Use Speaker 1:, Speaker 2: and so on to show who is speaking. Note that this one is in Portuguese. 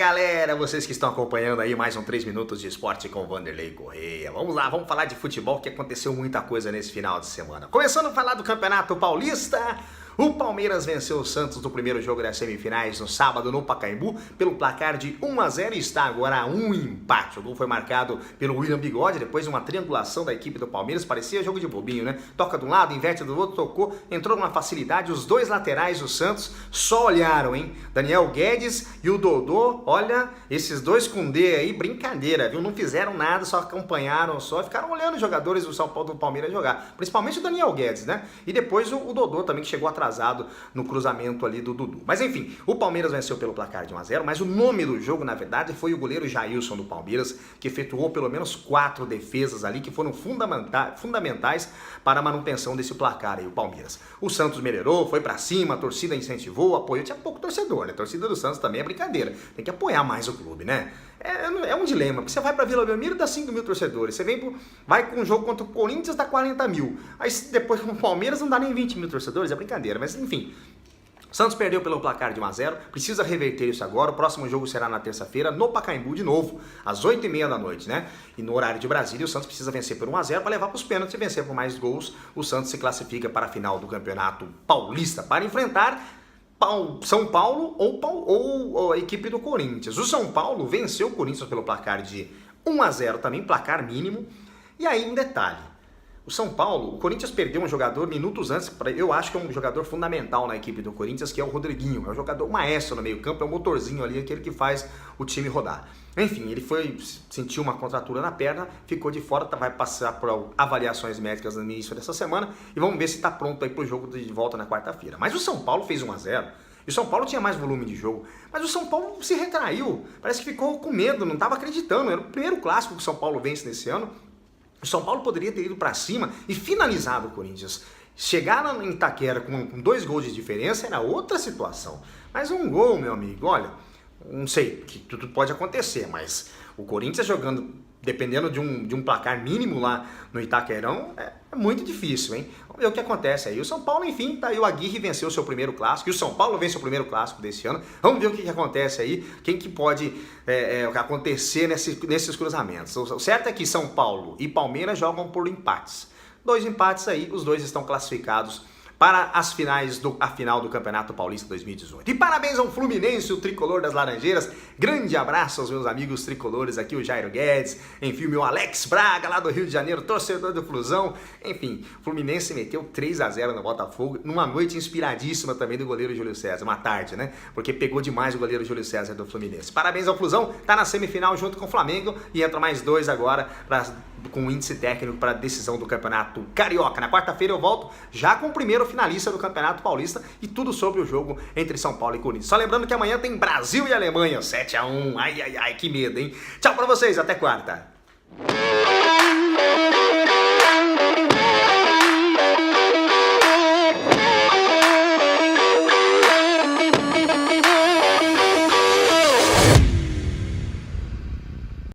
Speaker 1: galera, vocês que estão acompanhando aí mais um 3 minutos de esporte com Vanderlei Correia. Vamos lá, vamos falar de futebol, que aconteceu muita coisa nesse final de semana. Começando a falar do Campeonato Paulista, o Palmeiras venceu o Santos no primeiro jogo das semifinais no sábado no Pacaembu pelo placar de 1-0 e está agora a um empate. O gol foi marcado pelo William Bigode depois de uma triangulação da equipe do Palmeiras, parecia jogo de bobinho, né? Toca de um lado, inverte do outro, tocou, entrou numa facilidade, os dois laterais do Santos só olharam, hein? Daniel Guedes e o Dodô, olha, esses dois com D aí, brincadeira, viu? Não fizeram nada, só acompanharam, só ficaram olhando os jogadores do São Paulo do Palmeiras jogar, principalmente o Daniel Guedes, né? E depois o Dodô também, que chegou atrasado no cruzamento ali do Dudu. Mas enfim, o Palmeiras venceu pelo placar de 1-0, mas o nome do jogo, na verdade, foi o goleiro Jailson do Palmeiras, que efetuou pelo menos 4 defesas ali, que foram fundamentais para a manutenção desse placar aí, o Palmeiras. O Santos melhorou, foi pra cima, a torcida incentivou, apoiou, tinha pouco torcedor, né? A torcida do Santos também é brincadeira, tem que apoiar mais o clube, né? É um dilema, porque você vai pra Vila Belmiro dá 5 mil torcedores, você vai com um jogo contra o Corinthians dá 40 mil, aí depois com o Palmeiras não dá nem 20 mil torcedores, é brincadeira, mas enfim. Santos perdeu pelo placar de 1-0, precisa reverter isso agora, o próximo jogo será na terça-feira no Pacaembu de novo, às 8h30 da noite, né? E no horário de Brasília, o Santos precisa vencer por 1-0 para levar para os pênaltis e vencer por mais gols, o Santos se classifica para a final do Campeonato Paulista, para enfrentar São Paulo ou a equipe do Corinthians. O São Paulo venceu o Corinthians pelo placar de 1-0 também, placar mínimo. E aí um detalhe, o Corinthians perdeu um jogador minutos antes, eu acho que é um jogador fundamental na equipe do Corinthians, que é o Rodriguinho, é um jogador maestro no meio campo, é o motorzinho ali, aquele que faz o time rodar. Enfim, ele sentiu uma contratura na perna, ficou de fora, vai passar por avaliações médicas no início dessa semana e vamos ver se está pronto aí para o jogo de volta na quarta-feira. Mas o São Paulo fez 1-0. E o São Paulo tinha mais volume de jogo, mas o São Paulo se retraiu, parece que ficou com medo, não estava acreditando, era o primeiro clássico que o São Paulo vence nesse ano. O São Paulo poderia ter ido para cima e finalizado o Corinthians. Chegar em Itaquera com 2 gols de diferença era outra situação. Mas um gol, meu amigo, olha, não sei, que tudo pode acontecer, mas o Corinthians jogando, dependendo de um placar mínimo lá no Itaquerão, é muito difícil, hein? Vamos ver o que acontece aí. O São Paulo, enfim, tá aí, o Aguirre venceu o seu primeiro clássico, e o São Paulo vence o primeiro clássico desse ano. Vamos ver o que acontece aí, quem que pode acontecer nesses cruzamentos. O certo é que São Paulo e Palmeiras jogam por empates. 2 empates aí, os dois estão classificados para a final do Campeonato Paulista 2018. E parabéns ao Fluminense, o tricolor das Laranjeiras. Grande abraço aos meus amigos tricolores aqui, o Jairo Guedes, enfim, o meu Alex Braga, lá do Rio de Janeiro, torcedor do Flusão. Enfim, Fluminense meteu 3-0 no Botafogo, numa noite inspiradíssima também do goleiro Júlio César, uma tarde, né? Porque pegou demais o goleiro Júlio César do Fluminense. Parabéns ao Flusão, tá na semifinal junto com o Flamengo e entra mais 2 agora com um índice técnico para a decisão do Campeonato Carioca. Na quarta-feira eu volto já com o primeiro finalista do Campeonato Paulista e tudo sobre o jogo entre São Paulo e Corinthians. Só lembrando que amanhã tem Brasil e Alemanha, 7-1. Ai, ai, ai, que medo, hein? Tchau pra vocês, até quarta.